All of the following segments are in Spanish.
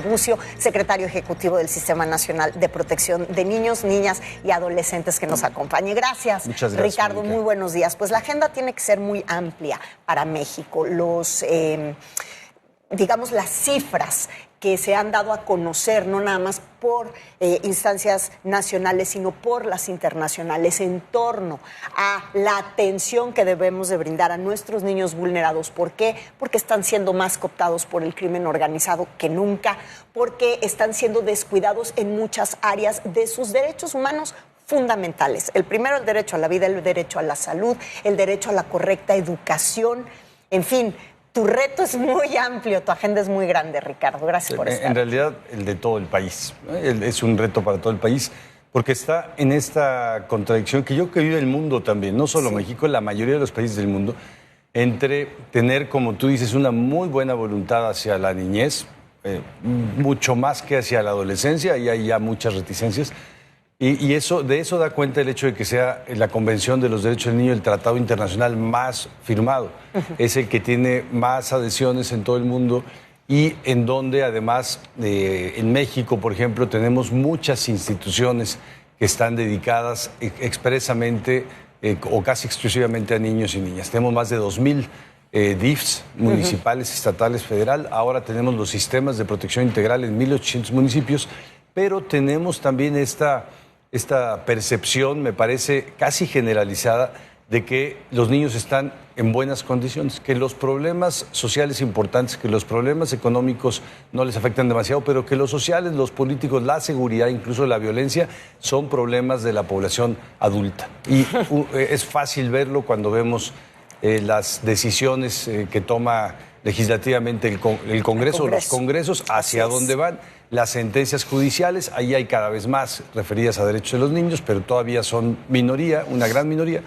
Bucio, secretario ejecutivo del Sistema Nacional de Protección de Niños, Niñas y Adolescentes, que nos acompañe. Gracias. Muchas gracias, Ricardo, Mónica. muy buenos días. Pues la agenda tiene que ser muy amplia para México. Digamos, las cifras que se han dado a conocer, no nada más por instancias nacionales, sino por las internacionales, en torno a la atención que debemos de brindar a nuestros niños vulnerados. ¿Por qué? Porque están siendo más cooptados por el crimen organizado que nunca, porque están siendo descuidados en muchas áreas de sus derechos humanos fundamentales. El primero, el derecho a la vida, el derecho a la salud, el derecho a la correcta educación, en fin. Tu reto es muy amplio, tu agenda es muy grande, Ricardo. Gracias por estar. En realidad, el de todo el país. Es un reto para todo el país, porque está en esta contradicción que yo creo que vive el mundo también, no solo México, la mayoría de los países del mundo, entre tener, como tú dices, una muy buena voluntad hacia la niñez, mucho más que hacia la adolescencia, y hay ya muchas reticencias. Y de eso da cuenta el hecho de que sea la Convención de los Derechos del Niño el tratado internacional más firmado. Es el que tiene más adhesiones en todo el mundo y en donde además en México, por ejemplo, tenemos muchas instituciones que están dedicadas expresamente o casi exclusivamente a niños y niñas. Tenemos más de 2,000 DIFs municipales, estatales, federal. Ahora tenemos los sistemas de protección integral en 1,800 municipios, pero tenemos también esta percepción, me parece casi generalizada, de que los niños están en buenas condiciones, que los problemas sociales importantes, que los problemas económicos no les afectan demasiado, pero que los sociales, los políticos, la seguridad, incluso la violencia, son problemas de la población adulta. Y es fácil verlo cuando vemos las decisiones que toma legislativamente el Congreso, los congresos, hacia dónde van. Las sentencias judiciales, ahí hay cada vez más referidas a derechos de los niños, pero todavía son minoría, una gran minoría.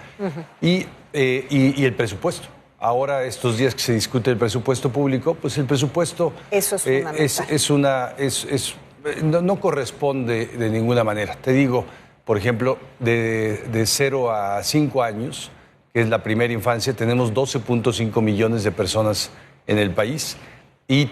Y el presupuesto. Ahora, estos días que se discute el presupuesto público, pues el presupuesto eso es fundamental. No corresponde de ninguna manera. Te digo, por ejemplo, de 0 a 5 años, que es la primera infancia, tenemos 12.5 millones de personas en el país. Y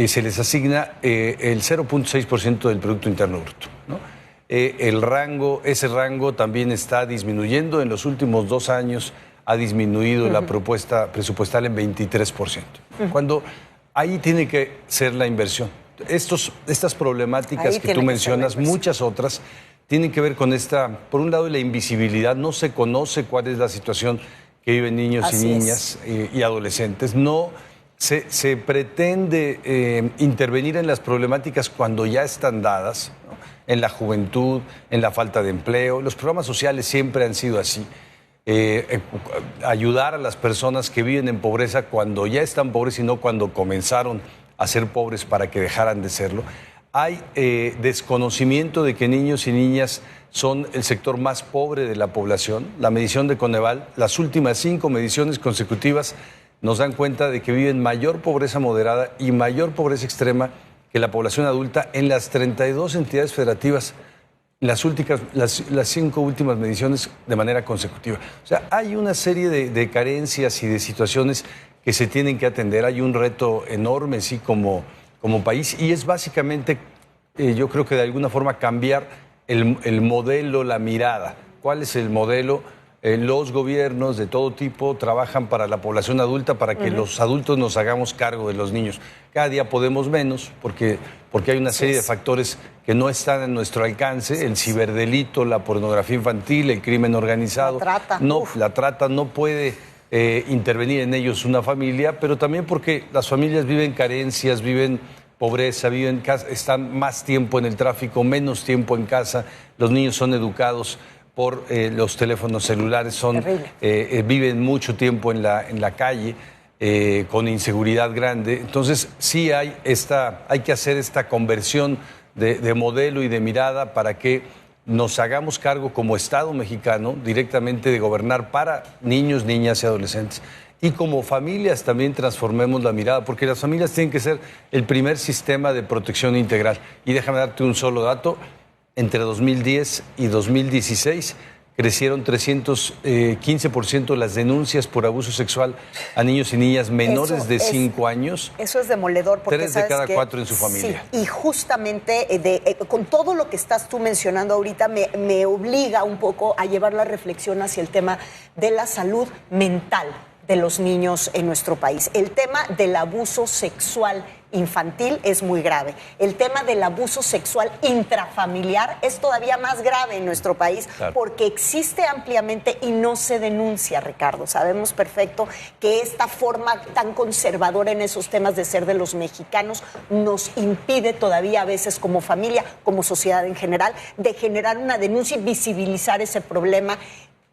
se les asigna el 0.6% del Producto Interno Bruto, ¿no? Ese rango también está disminuyendo. En los últimos 2 años ha disminuido la propuesta presupuestal en 23%. Cuando ahí tiene que ser la inversión. Estas problemáticas que tú mencionas, muchas otras, tienen que ver con por un lado, la invisibilidad. No se conoce cuál es la situación que viven niños y niñas y adolescentes. Se pretende intervenir en las problemáticas cuando ya están dadas, ¿no? En la juventud, en la falta de empleo. Los programas sociales siempre han sido así. Ayudar a las personas que viven en pobreza cuando ya están pobres y no cuando comenzaron a ser pobres para que dejaran de serlo. Hay desconocimiento de que niños y niñas son el sector más pobre de la población. La medición de Coneval, las últimas 5 mediciones consecutivas, nos dan cuenta de que viven mayor pobreza moderada y mayor pobreza extrema que la población adulta en las 32 entidades federativas, las 5 últimas mediciones de manera consecutiva. O sea, hay una serie de carencias y de situaciones que se tienen que atender. Hay un reto enorme, sí, como país, y es básicamente, yo creo que de alguna forma cambiar el modelo, la mirada. ¿Cuál es el modelo? Los gobiernos de todo tipo trabajan para la población adulta, para que los adultos nos hagamos cargo de los niños. Cada día podemos menos porque hay una serie de factores que no están en nuestro alcance. El ciberdelito, la pornografía infantil, el crimen organizado. La trata no puede intervenir en ellos una familia, pero también porque las familias viven carencias, viven pobreza, están más tiempo en el tráfico, menos tiempo en casa. Los niños son educados por los teléfonos celulares, viven mucho tiempo en la calle, con inseguridad grande. Entonces sí hay que hacer esta conversión de modelo y de mirada para que nos hagamos cargo como Estado mexicano directamente de gobernar para niños, niñas y adolescentes. Y como familias también transformemos la mirada, porque las familias tienen que ser el primer sistema de protección integral. Y déjame darte un solo dato. Entre 2010 y 2016 crecieron 315% las denuncias por abuso sexual a niños y niñas menores de 5 años. Eso es demoledor. Porque 3 de cada 4 en su familia. Sí, y justamente con todo lo que estás tú mencionando ahorita me obliga un poco a llevar la reflexión hacia el tema de la salud mental de los niños en nuestro país. El tema del abuso sexual infantil es muy grave. El tema del abuso sexual intrafamiliar es todavía más grave en nuestro país, claro, porque existe ampliamente y no se denuncia, Ricardo. Sabemos perfecto que esta forma tan conservadora en esos temas de ser de los mexicanos nos impide todavía a veces como familia, como sociedad en general, de generar una denuncia y visibilizar ese problema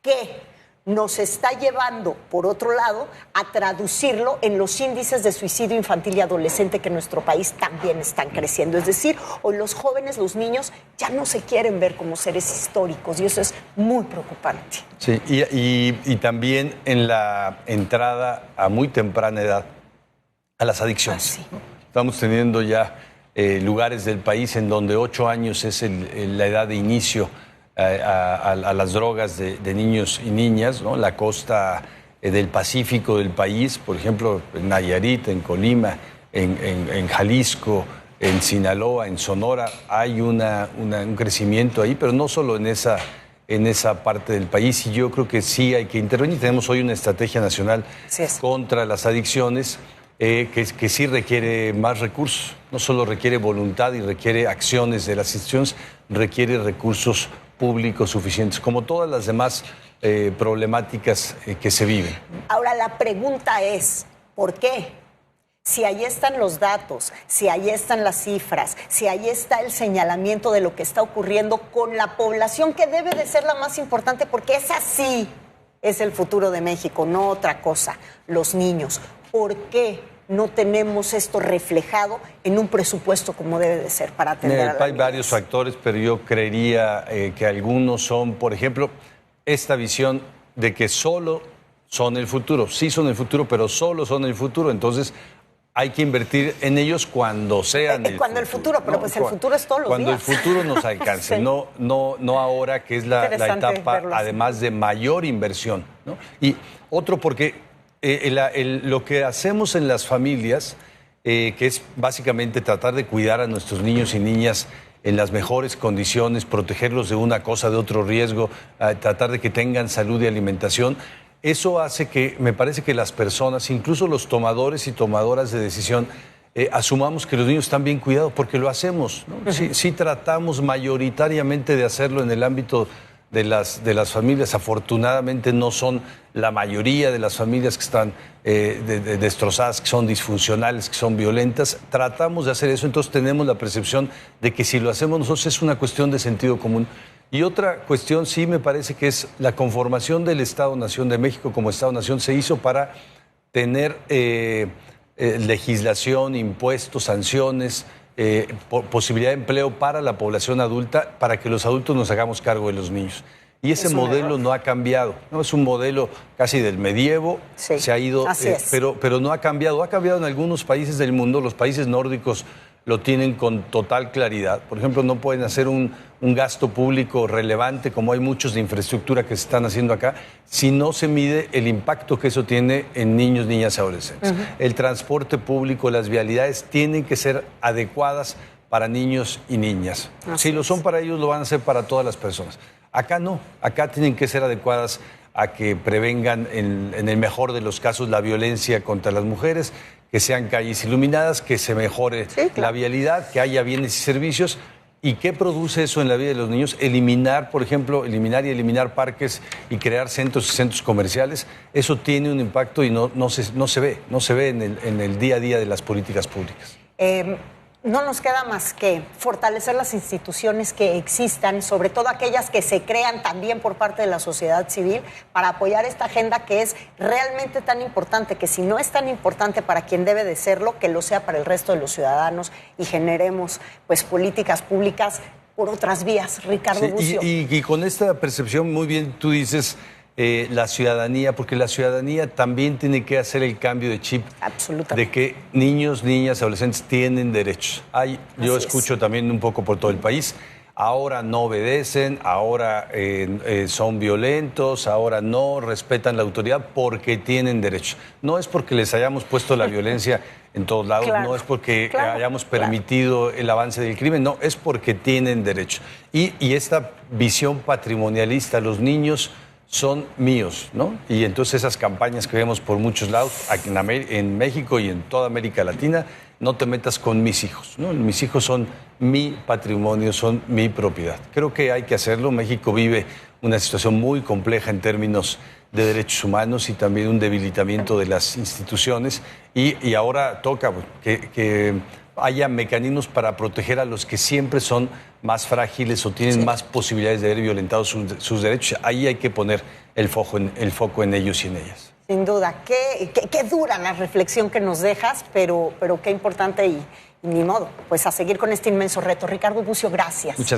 que nos está llevando, por otro lado, a traducirlo en los índices de suicidio infantil y adolescente que en nuestro país también están creciendo. Es decir, hoy los jóvenes, los niños, ya no se quieren ver como seres históricos y eso es muy preocupante. Sí, y también en la entrada a muy temprana edad a las adicciones. Sí. Estamos teniendo ya lugares del país en donde 8 años es la edad de inicio a las drogas de niños y niñas, ¿no? La costa del Pacífico del país, por ejemplo, en Nayarit, en Colima, en Jalisco, en Sinaloa, en Sonora, hay un crecimiento ahí, pero no solo en esa parte del país, y yo creo que sí hay que intervenir. Tenemos hoy una estrategia nacional contra las adicciones que sí requiere más recursos, no solo requiere voluntad y requiere acciones de las instituciones, requiere recursos públicos suficientes, como todas las demás problemáticas que se viven. Ahora, la pregunta es, ¿por qué? Si ahí están los datos, si ahí están las cifras, si ahí está el señalamiento de lo que está ocurriendo con la población, que debe de ser la más importante, porque esa sí es el futuro de México, no otra cosa, los niños. ¿Por qué no tenemos esto reflejado en un presupuesto como debe de ser para atender a la Hay varios factores, pero yo creería que algunos son, por ejemplo, esta visión de que solo son el futuro. Sí son el futuro, pero solo son el futuro. Entonces hay que invertir en ellos cuando sean cuando el futuro, pero pues el futuro es todos los cuando días. Cuando el futuro nos alcance, sí. no ahora, que es la etapa además de mayor inversión, ¿no? Y otro, porque lo que hacemos en las familias, que es básicamente tratar de cuidar a nuestros niños y niñas en las mejores condiciones, protegerlos de una cosa, de otro riesgo, tratar de que tengan salud y alimentación, eso hace que, me parece que las personas, incluso los tomadores y tomadoras de decisión, asumamos que los niños están bien cuidados, porque lo hacemos, ¿no? Sí tratamos mayoritariamente de hacerlo en el ámbito de las familias. Afortunadamente no son la mayoría de las familias que están destrozadas, que son disfuncionales, que son violentas. Tratamos de hacer eso, entonces tenemos la percepción de que si lo hacemos nosotros es una cuestión de sentido común. Y otra cuestión sí me parece que es la conformación del Estado-Nación de México como Estado-Nación. Se hizo para tener legislación, impuestos, sanciones, posibilidad de empleo para la población adulta, para que los adultos nos hagamos cargo de los niños. Y ese modelo no ha cambiado, ¿no? Es un modelo casi del medievo, sí, se ha ido, pero no ha cambiado. Ha cambiado en algunos países del mundo. Los países nórdicos lo tienen con total claridad. Por ejemplo, no pueden hacer un gasto público relevante, como hay muchos de infraestructura que se están haciendo acá, si no se mide el impacto que eso tiene en niños, niñas y adolescentes. El transporte público, las vialidades tienen que ser adecuadas para niños y niñas. Si lo son para ellos, lo van a hacer para todas las personas. Acá no, acá tienen que ser adecuadas a que prevengan, en el mejor de los casos, la violencia contra las mujeres, que sean calles iluminadas, que se mejore la vialidad, que haya bienes y servicios. ¿Y qué produce eso en la vida de los niños? Eliminar, por ejemplo, eliminar parques y crear centros y centros comerciales. Eso tiene un impacto y no se ve en el día a día de las políticas públicas. No nos queda más que fortalecer las instituciones que existan, sobre todo aquellas que se crean también por parte de la sociedad civil, para apoyar esta agenda que es realmente tan importante, que si no es tan importante para quien debe de serlo, que lo sea para el resto de los ciudadanos, y generemos pues políticas públicas por otras vías. Ricardo Bucio. Y con esta percepción, muy bien tú dices, la ciudadanía, porque la ciudadanía también tiene que hacer el cambio de chip. Absolutamente. De que niños, niñas, adolescentes tienen derechos. Yo escucho también un poco por todo el país. ahora no obedecen, ahora son violentos, ahora no respetan la autoridad porque tienen derechos. No es porque les hayamos puesto la violencia en todos lados, Claro, no es porque claro, hayamos permitido el avance del crimen, no, es porque tienen derechos. Y esta visión patrimonialista, los niños son míos, ¿no? Y entonces esas campañas que vemos por muchos lados, aquí en México y en toda América Latina, no te metas con mis hijos, ¿no? Mis hijos son mi patrimonio, son mi propiedad. Creo que hay que hacerlo. México vive una situación muy compleja en términos de derechos humanos y también un debilitamiento de las instituciones y ahora toca que haya mecanismos para proteger a los que siempre son más frágiles o tienen más posibilidades de ver violentados sus derechos. Ahí hay que poner el foco en ellos y en ellas. Sin duda, qué dura la reflexión que nos dejas, pero qué importante y ni modo, pues a seguir con este inmenso reto. Ricardo Bucio, gracias. Muchas